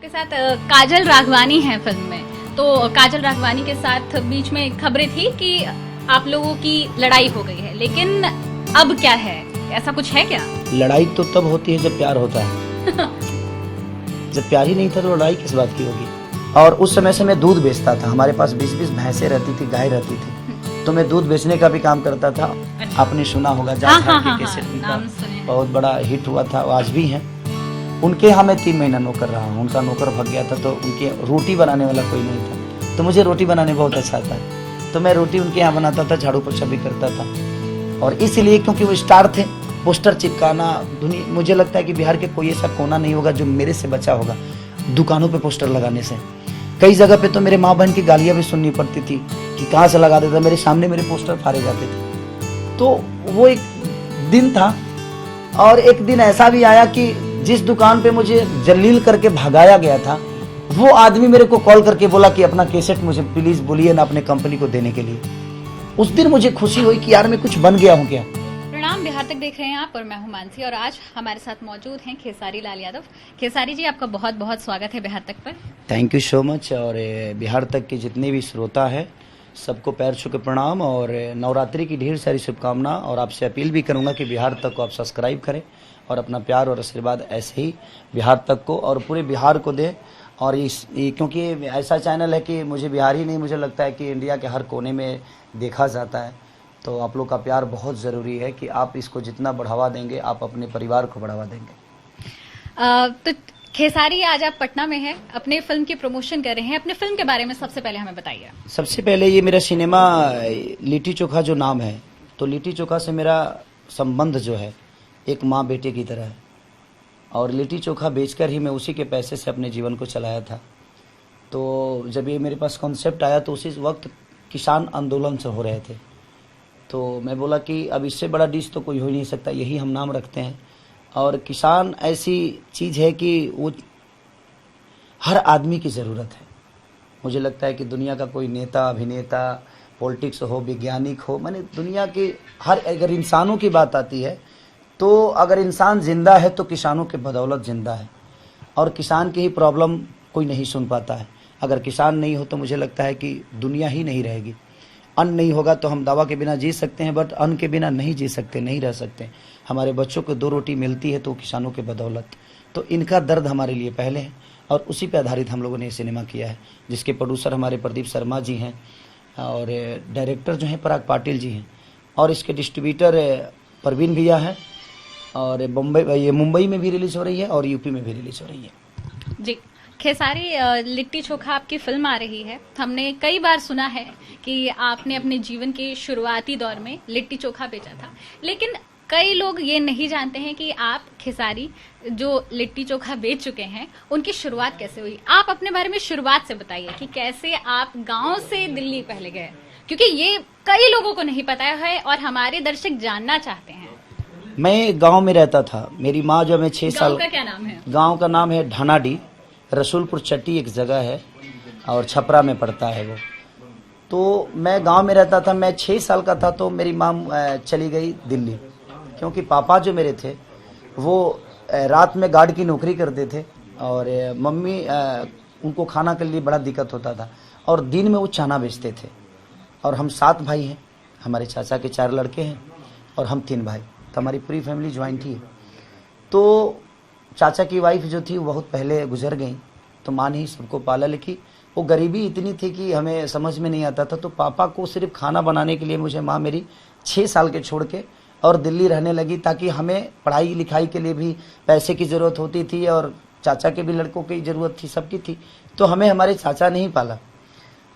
आपके साथ काजल राघवानी है फिल्म में, तो काजल राघवानी के साथ बीच में खबरें थी कि आप लोगों की लड़ाई हो गई है, लेकिन अब क्या है, ऐसा कुछ है क्या? लड़ाई तो तब होती है जब प्यार होता है। जब प्यार ही नहीं था तो लड़ाई किस बात की होगी। और उस समय से मैं दूध बेचता था, हमारे पास 20-20 भैंसें रहती थी, गाय रहती थी, तो मैं दूध बेचने का भी काम करता था। आपने सुना होगा नाम सुने। बहुत बड़ा हिट हुआ था, आज भी है। उनके यहाँ मैं 3 महीना नौकर रहा हूँ, उनका नौकर भाग गया था तो उनके रोटी बनाने वाला कोई नहीं था, तो मुझे रोटी बनाने बहुत अच्छा था, तो मैं रोटी उनके यहाँ बनाता था, झाड़ू पोछा भी करता था। और इसलिए क्योंकि वो स्टार थे, पोस्टर चिपकाना दुनिया, मुझे लगता है कि बिहार के कोई ऐसा कोना नहीं होगा जो मेरे से बचा होगा दुकानों पे पोस्टर लगाने से। कई जगह पे तो मेरे माँ बहन की गालियाँ भी सुननी पड़ती थी कि कहाँ से लगा देता, मेरे सामने मेरे पोस्टर फाड़े जाते थे। तो वो एक दिन था, और एक दिन ऐसा भी आया कि जिस दुकान पे मुझे जलील करके भगाया गया था, वो आदमी मेरे को कॉल करके बोला कि अपना कैसेट मुझे प्लीज बोलिए ना अपने कंपनी को देने के लिए। उस दिन मुझे खुशी हुई कि यार मैं कुछ बन गया हूँ क्या। प्रणाम, बिहार तक देख रहे हैं आप और मैं हूं मानसी, और आज हमारे साथ मौजूद हैं खेसारी लाल यादव। खेसारी जी, आपका बहुत बहुत स्वागत है बिहार तक पर। Thank you so much. और बिहार तक के जितने भी श्रोता है सबको पैर छू के प्रणाम और नवरात्रि की ढेर सारी शुभकामना। और आपसे अपील भी करूंगा कि बिहार तक को आप सब्सक्राइब करें और अपना प्यार और आशीर्वाद ऐसे ही बिहार तक को और पूरे बिहार को दें। और क्योंकि ऐसा चैनल है कि मुझे बिहार ही नहीं, मुझे लगता है कि इंडिया के हर कोने में देखा जाता है, तो आप लोग का प्यार बहुत ज़रूरी है कि आप इसको जितना बढ़ावा देंगे आप अपने परिवार को बढ़ावा देंगे। तो खेसारी, आज आप पटना में हैं, अपने फिल्म की प्रमोशन कर रहे हैं, अपने फिल्म के बारे में सबसे पहले हमें बताइए। सबसे पहले ये मेरा सिनेमा लिट्टी चोखा जो नाम है, तो लिट्टी चोखा से मेरा संबंध जो है एक माँ बेटे की तरह है, और लिट्टी चोखा बेचकर ही मैं उसी के पैसे से अपने जीवन को चलाया था। तो जब ये मेरे पास कॉन्सेप्ट आया तो उसी वक्त किसान आंदोलन से हो रहे थे, तो मैं बोला कि अब इससे बड़ा डिश तो कोई हो ही नहीं सकता, यही हम नाम रखते हैं। और किसान ऐसी चीज़ है कि वो हर आदमी की ज़रूरत है। मुझे लगता है कि दुनिया का कोई नेता, अभिनेता, पॉलिटिक्स हो, वैज्ञानिक हो, माने दुनिया के हर, अगर इंसानों की बात आती है तो अगर इंसान जिंदा है तो किसानों के बदौलत जिंदा है, और किसान की ही प्रॉब्लम कोई नहीं सुन पाता है। अगर किसान नहीं हो तो मुझे लगता है कि दुनिया ही नहीं रहेगी। अन्न नहीं होगा तो हम दवा के बिना जी सकते हैं, बट अन्न के बिना नहीं जी सकते, नहीं रह सकते। हमारे बच्चों को 2 रोटी मिलती है तो किसानों के बदौलत। तो इनका दर्द हमारे लिए पहले है, और उसी पे आधारित हम लोगों ने ये सिनेमा किया है, जिसके प्रोड्यूसर हमारे प्रदीप शर्मा जी हैं, और डायरेक्टर जो हैं पराग पाटिल जी हैं, और इसके डिस्ट्रीब्यूटर परवीन भैया हैं। और ये मुंबई में भी रिलीज हो रही है और यूपी में भी रिलीज हो रही है। जी खेसारी, लिट्टी चोखा आपकी फिल्म आ रही है। हमने कई बार सुना है कि आपने अपने जीवन के शुरुआती दौर में लिट्टी चोखा बेचा था, लेकिन कई लोग ये नहीं जानते हैं कि आप खेसारी जो लिट्टी चोखा बेच चुके हैं, उनकी शुरुआत कैसे हुई। आप अपने बारे में शुरुआत से बताइए कि कैसे आप गांव से दिल्ली पहले गए, क्योंकि ये कई लोगों को नहीं पता है और हमारे दर्शक जानना चाहते हैं। मैं गांव में रहता था, मेरी माँ जो मैं 6 साल। गांव का क्या नाम है? गांव का नाम है ढानाडी, रसूलपुर चट्टी एक जगह है, और छपरा में पड़ता है वो। तो मैं गांव में रहता था, मैं 6 साल का था तो मेरी माँ चली गई दिल्ली, क्योंकि पापा जो मेरे थे वो रात में गार्ड की नौकरी करते थे, और मम्मी उनको खाना के लिए बड़ा दिक्कत होता था, और दिन में वो चाना बेचते थे। और हम 7 भाई हैं, हमारे चाचा के 4 लड़के हैं और हम 3 भाई, तो हमारी पूरी फैमिली ज्वाइंट ही है। तो चाचा की वाइफ जो थी वो बहुत पहले गुजर गई, तो माँ ने ही सबको पाला, लेकिन वो गरीबी इतनी थी कि हमें समझ में नहीं आता था। तो पापा को सिर्फ खाना बनाने के लिए मुझे माँ मेरी 6 साल के छोड़ के और दिल्ली रहने लगी, ताकि हमें पढ़ाई लिखाई के लिए भी पैसे की ज़रूरत होती थी, और चाचा के भी लड़कों की ज़रूरत थी, सबकी थी। तो हमें हमारे चाचा ने ही पाला।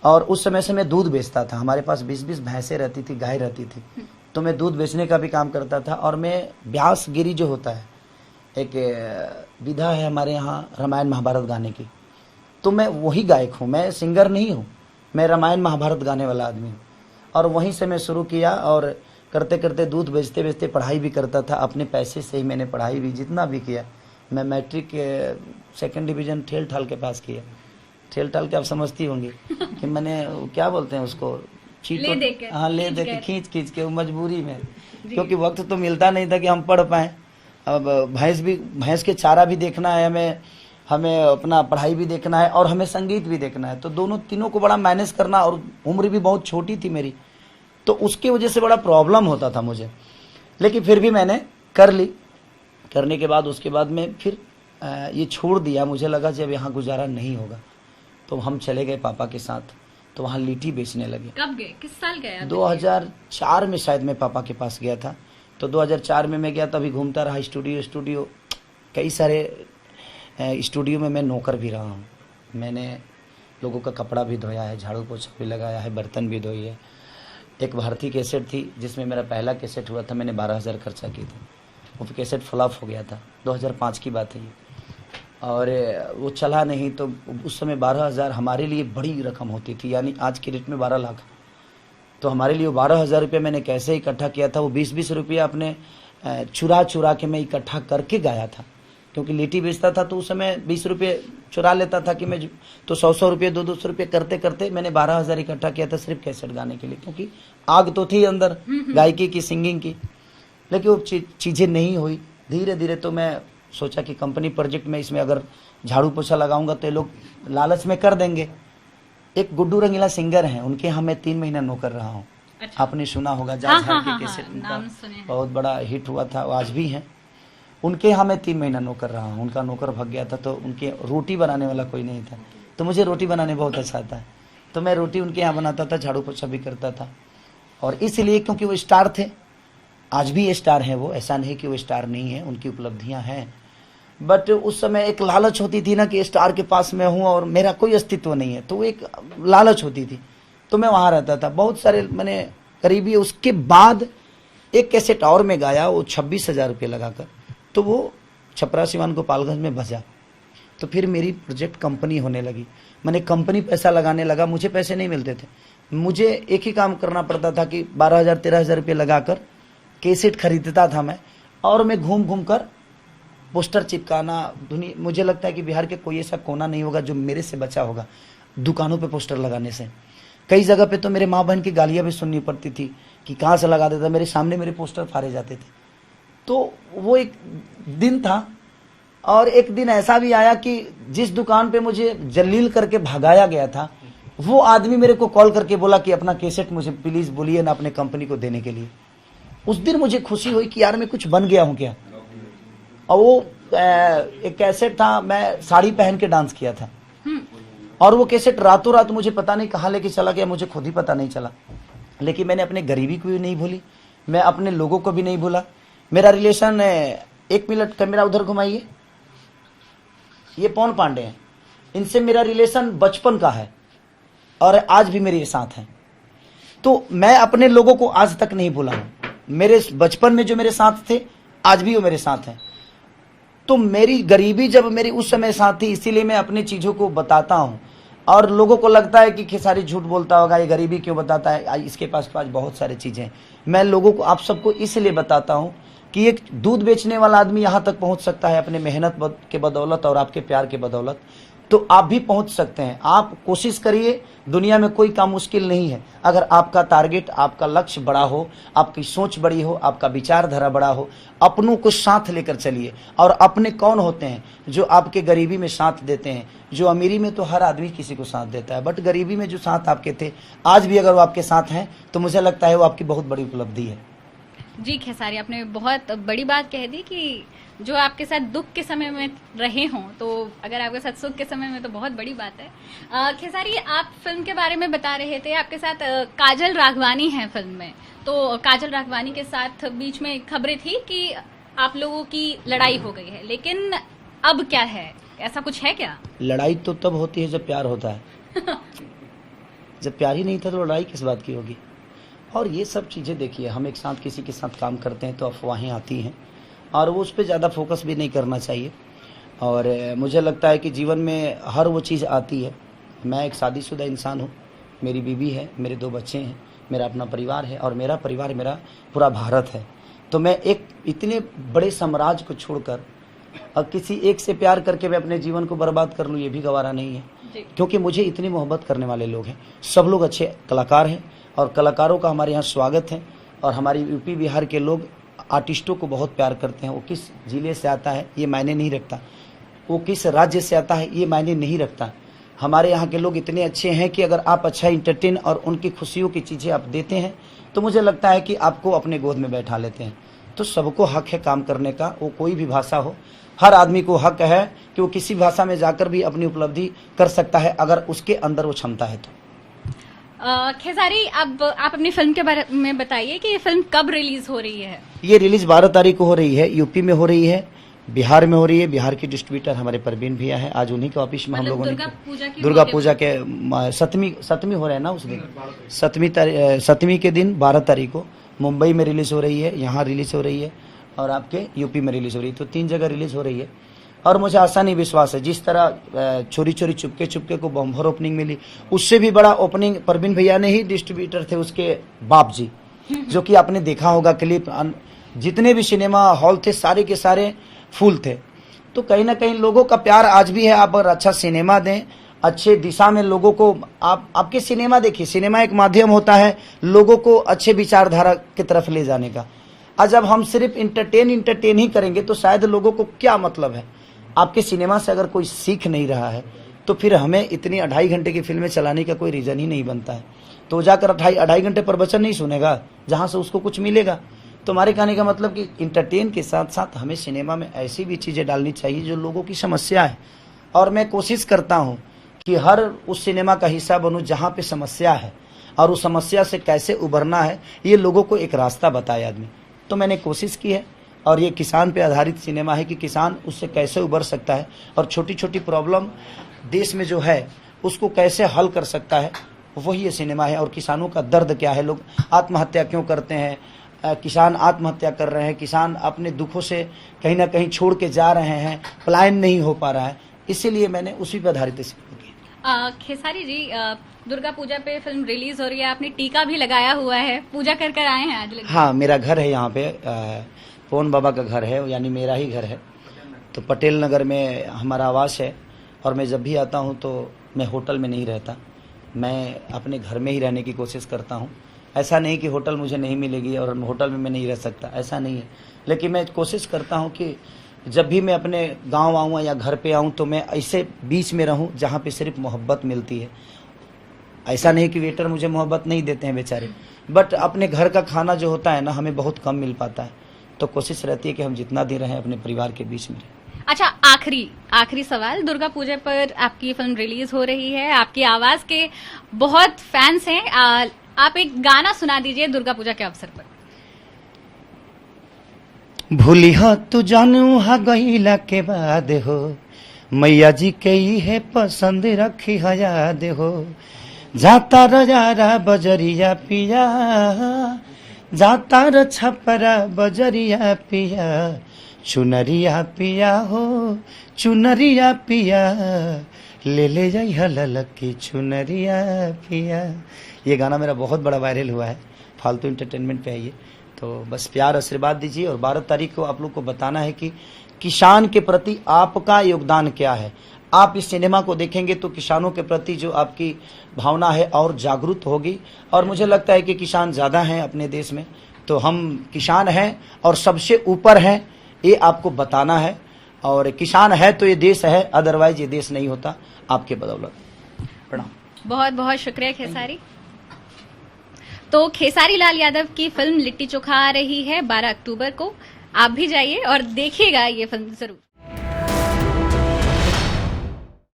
और उस समय से मैं दूध बेचता था, हमारे पास 20-20 भैंसें रहती थी, गाय रहती थी, तो मैं दूध बेचने का भी काम करता था। और मैं व्यासगिरी जो होता है, एक विधा है हमारे यहाँ रामायण महाभारत गाने की, तो मैं वही गायक हूँ, मैं सिंगर नहीं हूँ, मैं रामायण महाभारत गाने वाला आदमी हूँ। और वहीं से मैं शुरू किया, और करते करते दूध बेचते बेचते पढ़ाई भी करता था, अपने पैसे से ही मैंने पढ़ाई भी जितना भी किया। मैं मैट्रिक 2nd डिवीज़न ठेल ठाल के पास किया। ठेल ठाल के आप समझती होंगी कि मैंने क्या बोलते हैं उसको, हाँ, ले दे के खींच के मजबूरी में, क्योंकि वक्त तो मिलता नहीं था कि हम पढ़ पाए। अब भैंस के चारा भी देखना है हमें, हमें अपना पढ़ाई भी देखना है और हमें संगीत भी देखना है, तो दोनों तीनों को बड़ा मैनेज करना, और उम्र भी बहुत छोटी थी मेरी, तो उसकी वजह से बड़ा प्रॉब्लम होता था मुझे। लेकिन फिर भी मैंने कर ली। करने के बाद उसके बाद में फिर ये छोड़ दिया। मुझे लगा जब यहाँ गुजारा नहीं होगा तो हम चले गए पापा के साथ, तो वहाँ लिट्टी बेचने लगे। कब गए, किस साल गए आप? 2004 में शायद मैं पापा के पास गया था। तो 2004 में मैं गया, तभी घूमता रहा स्टूडियो, कई सारे स्टूडियो में मैं नौकर भी रहा हूँ। मैंने लोगों का कपड़ा भी धोया है, झाड़ू पोछा भी लगाया है, बर्तन भी धोई है। एक भारतीय कैसेट थी जिसमें मेरा पहला कैसेट हुआ था, मैंने 12,000 खर्चा किया था। वो कैसेट फ्लॉप हो गया था, 2005 की बात है ये, और वो चला नहीं। तो उस समय 12,000 हमारे लिए बड़ी रकम होती थी, यानी आज के रेट में 12 लाख। तो हमारे लिए 12,000 रुपये मैंने कैसे इकट्ठा किया था, वो 20-20 रुपये अपने चुरा के मैं इकट्ठा करके गाया था। क्योंकि लिट्टी बेचता था तो उस समय 20 रुपये चुरा लेता था कि मैं, तो 100 रुपये 200 रुपये करते करते मैंने 12,000 इकट्ठा किया था सिर्फ कैसेट गाने के लिए। क्योंकि आग तो थी अंदर गायकी की, सिंगिंग की, लेकिन वो चीज़ें नहीं हुई। धीरे धीरे तो मैं सोचा कि कंपनी प्रोजेक्ट में इसमें अगर झाड़ू पोछा लगाऊंगा तो ये लोग लालच में कर देंगे। एक गुड्डू रंगीला सिंगर हैं, उनके यहाँ मैं 3 महीना नौकर रहा हूँ। अच्छा। आपने सुना होगा, जाज हार के कैसेट उनका बहुत बड़ा हिट हुआ था, आज भी हैं। उनके यहाँ मैं 3 महीना नौकर रहा हूँ। उनका नौकर भाग गया था, तो उनके रोटी बनाने वाला कोई नहीं था, तो मुझे रोटी बनाने बहुत अच्छा आता है। तो मैं रोटी उनके यहाँ बनाता था, झाड़ू पोछा भी करता था। और इसलिए क्योंकि वो स्टार थे, आज भी स्टार हैं वो, ऐसा नहीं कि वो स्टार नहीं है, उनकी उपलब्धियां हैं। बट उस समय एक लालच होती थी ना कि स्टार के पास मैं हूँ और मेरा कोई अस्तित्व नहीं है, तो एक लालच होती थी। तो मैं वहाँ रहता था, बहुत सारे मैंने करीबी। उसके बाद एक कैसेट और में गाया, वो 26,000 रुपये लगाकर, तो वो छपरा सिवान गोपालगंज में बजा। तो फिर मेरी प्रोजेक्ट कंपनी होने लगी। मैंने कंपनी पैसा लगाने लगा, मुझे पैसे नहीं मिलते थे। मुझे एक ही काम करना पड़ता था कि 12,000-13,000 रुपये लगाकर कैसेट खरीदता था मैं, और मैं घूम घूम कर पोस्टर चिपकाना। मुझे लगता है कि बिहार के कोई ऐसा कोना नहीं होगा जो मेरे से बचा होगा दुकानों पे पोस्टर लगाने से। कई जगह पे तो मेरे माँ बहन की गालियाँ भी सुननी पड़ती थी कि कहाँ से लगा देता, मेरे सामने मेरे पोस्टर फाड़े जाते थे। तो वो एक दिन था। और एक दिन ऐसा भी आया कि जिस दुकान पे मुझे जलील करके भगाया गया था, वो आदमी मेरे को कॉल करके बोला कि अपना कैसेट मुझे प्लीज बोलिए ना अपने कंपनी को देने के लिए। उस दिन मुझे खुशी हुई कि यार मैं कुछ बन गया हूँ क्या। और वो एक कैसेट था, मैं साड़ी पहन के डांस किया था, और वो कैसेट रातों रात मुझे पता नहीं कहाँ लेके चला गया, मुझे खुद ही पता नहीं चला। लेकिन मैंने अपने गरीबी को भी नहीं भूली, मैं अपने लोगों को भी नहीं भूला। मेरा रिलेशन, 1 मिनट कैमरा उधर घुमाइए, ये पवन पांडे हैं, इनसे मेरा रिलेशन बचपन का है और आज भी मेरे साथ हैं। तो मैं अपने लोगों को आज तक नहीं भूला हूँ। मेरे बचपन में जो मेरे साथ थे, आज भी वो मेरे साथ हैं। तो मेरी गरीबी जब मेरी उस समय साथ थी, इसीलिए मैं अपनी चीज़ों को बताता हूँ। और लोगों को लगता है कि खेसारी झूठ बोलता होगा, ये गरीबी क्यों बताता है, इसके पास तो आज बहुत सारी चीज़ें। मैं लोगों को, आप सबको इसलिए बताता हूँ कि एक दूध बेचने वाला आदमी यहाँ तक पहुँच सकता है अपने मेहनत के बदौलत और आपके प्यार के बदौलत, तो आप भी पहुँच सकते हैं। आप कोशिश करिए, दुनिया में कोई काम मुश्किल नहीं है। अगर आपका टारगेट, आपका लक्ष्य बड़ा हो, आपकी सोच बड़ी हो, आपका विचारधारा बड़ा हो, अपनों को साथ लेकर चलिए। और अपने कौन होते हैं जो आपके गरीबी में साथ देते हैं। जो अमीरी में तो हर आदमी किसी को साथ देता है, बट गरीबी में जो साथ आपके थे, आज भी अगर वो आपके साथ हैं, तो मुझे लगता है वो आपकी बहुत बड़ी उपलब्धि है। जी खेसारी, आपने बहुत बड़ी बात कह दी कि जो आपके साथ दुख के समय में रहे हों, तो अगर आपके साथ सुख के समय में, तो बहुत बड़ी बात है। खेसारी, आप फिल्म के बारे में बता रहे थे, आपके साथ काजल राघवानी है फिल्म में। तो काजल राघवानी के साथ बीच में खबरें थी कि आप लोगों की लड़ाई हो गई है, लेकिन अब क्या है, ऐसा कुछ है क्या? लड़ाई तो तब होती है जब प्यार होता है। जब प्यार ही नहीं था तो लड़ाई किस बात की होगी। और ये सब चीज़ें देखिए, हम एक साथ किसी के साथ काम करते हैं तो अफवाहें आती हैं, और वो उस पर ज़्यादा फोकस भी नहीं करना चाहिए। और मुझे लगता है कि जीवन में हर वो चीज़ आती है। मैं एक शादीशुदा इंसान हूँ, मेरी बीवी है, मेरे 2 बच्चे हैं, मेरा अपना परिवार है, और मेरा परिवार मेरा पूरा भारत है। तो मैं एक इतने बड़े साम्राज्य को छोड़कर और किसी एक से प्यार करके मैं अपने जीवन को बर्बाद कर लूँ, ये भी गवारा नहीं है। क्योंकि मुझे इतनी मोहब्बत करने वाले लोग हैं, सब लोग अच्छे कलाकार हैं, और कलाकारों का हमारे यहाँ स्वागत है। और हमारी यूपी बिहार के लोग आर्टिस्टों को बहुत प्यार करते हैं। वो किस जिले से आता है ये मायने नहीं रखता, वो किस राज्य से आता है ये मायने नहीं रखता। हमारे यहाँ के लोग इतने अच्छे हैं कि अगर आप अच्छा इंटरटेन और उनकी खुशियों की चीज़ें आप देते हैं तो मुझे लगता है कि आपको अपने गोद में बैठा लेते हैं। तो सबको हक है काम करने का, वो कोई भी भाषा हो, हर आदमी को हक है कि वो किसी भाषा में जाकर भी अपनी उपलब्धि कर सकता है अगर उसके अंदर वो क्षमता है तो। खेसारी, अब आप अपनी फिल्म के बारे में बताइए कि ये फिल्म कब रिलीज हो रही है? ये रिलीज 12 तारीख को हो रही है, यूपी में हो रही है, बिहार में हो रही है। बिहार के डिस्ट्रीब्यूटर हमारे परवीन भैया हैं, आज उन्हीं के ऑफिस में हम लोगों ने दुर्गा पूजा के सप्तमी हो रहा है ना, उस दिन सप्तमी के दिन 12 तारीख को मुंबई में रिलीज हो रही है, यहाँ रिलीज हो रही है और आपके यूपी में रिलीज हो रही है। तो 3 जगह रिलीज हो रही है और मुझे आशा नहीं विश्वास है, जिस तरह चोरी चोरी चुपके चुपके को बम्पर ओपनिंग मिली, उससे भी बड़ा ओपनिंग परवीन भैया ने ही डिस्ट्रीब्यूटर थे उसके बाप जी, जो कि आपने देखा होगा क्लिप, जितने भी सिनेमा हॉल थे सारे के सारे फुल थे। तो कहीं ना कहीं लोगों का प्यार आज भी है। आप अगर अच्छा सिनेमा दें, अच्छे दिशा में लोगों को आपके सिनेमा देखिए, सिनेमा एक माध्यम होता है लोगों को अच्छे विचारधारा की तरफ ले जाने का। आज जब हम सिर्फ इंटरटेन ही करेंगे तो शायद लोगों को क्या मतलब है। आपके सिनेमा से अगर कोई सीख नहीं रहा है तो फिर हमें इतनी 2.5 घंटे की फिल्में चलाने का कोई रीजन ही नहीं बनता है। तो जाकर 2.5 घंटे प्रवचन नहीं सुनेगा जहां से उसको कुछ मिलेगा। तो हमारे कहने का मतलब कि इंटरटेन के साथ साथ हमें सिनेमा में ऐसी भी चीज़ें डालनी चाहिए जो लोगों की समस्या है, और मैं कोशिश करता हूँ कि हर उस सिनेमा का हिस्सा बनूँ जहाँ पे समस्या है और उस समस्या से कैसे उभरना है ये लोगों को एक रास्ता बताए आदमी। तो मैंने कोशिश की है और ये किसान पे आधारित सिनेमा है कि किसान उससे कैसे उभर सकता है और छोटी छोटी प्रॉब्लम देश में जो है उसको कैसे हल कर सकता है, वही ये सिनेमा है। और किसानों का दर्द क्या है, लोग आत्महत्या क्यों करते हैं, किसान आत्महत्या कर रहे हैं, किसान अपने दुखों से कहीं ना कहीं छोड़ के जा रहे हैं, पलायन नहीं हो पा रहा है, इसीलिए मैंने उसी पर आधारित सिनेमा किया। खेसारी जी, दुर्गा पूजा पे फिल्म रिलीज हो रही है, आपने टीका भी लगाया हुआ है, पूजा कर कर आए हैं आज? हाँ, मेरा घर है यहाँ पे, पवन बाबा का घर है, यानी मेरा ही घर है। तो पटेल नगर में हमारा आवास है और मैं जब भी आता हूँ तो मैं होटल में नहीं रहता, मैं अपने घर में ही रहने की कोशिश करता हूँ। ऐसा नहीं कि होटल मुझे नहीं मिलेगी और होटल में मैं नहीं रह सकता, ऐसा नहीं है। लेकिन मैं कोशिश करता हूँ कि जब भी मैं अपने गांव आऊँ या घर पे आऊँ तो मैं ऐसे बीच में रहूँ जहाँ पे सिर्फ मोहब्बत मिलती है। ऐसा नहीं कि वेटर मुझे मोहब्बत नहीं देते हैं बेचारे, बट अपने घर का खाना जो होता है ना हमें बहुत कम मिल पाता है। तो कोशिश रहती है कि हम जितना दिन रहें अपने परिवार के बीच में रहें। अच्छा, आखिरी सवाल, दुर्गा पूजा पर आपकी फिल्म रिलीज हो रही है, आपकी आवाज के बहुत फैंस हैं, आप एक गाना सुना दीजिए दुर्गा पूजा के अवसर पर। भूली हो तू जानू हा गईला के बाद हो, मैया जी के ही है पसंद रखी है याद हो, जाता रजारा बजरिया पिया, जाता र छपरा बजरिया पिया, चुनरिया पिया हो चुनरिया पिया, ले जाई हलल की चुनरिया पिया। ये गाना मेरा बहुत बड़ा वायरल हुआ है, फालतू इंटरटेनमेंट पे है ये। तो बस प्यार आशीर्वाद दीजिए। और 12 तारीख को आप लोग को बताना है कि किसान के प्रति आपका योगदान क्या है। आप इस सिनेमा को देखेंगे तो किसानों के प्रति जो आपकी भावना है और जागरूक होगी। और मुझे लगता है कि किसान ज़्यादा हैं अपने देश में, तो हम किसान हैं और सबसे ऊपर हैं, ये आपको बताना है। और किसान है तो ये देश है, अदरवाइज ये देश नहीं होता आपके बदौलत। प्रणाम। बहुत बहुत शुक्रिया खेसारी। तो खेसारी लाल यादव की फिल्म लिट्टी चोखा आ रही है 12 अक्टूबर को, आप भी जाइए और देखिएगा ये फिल्म जरूर।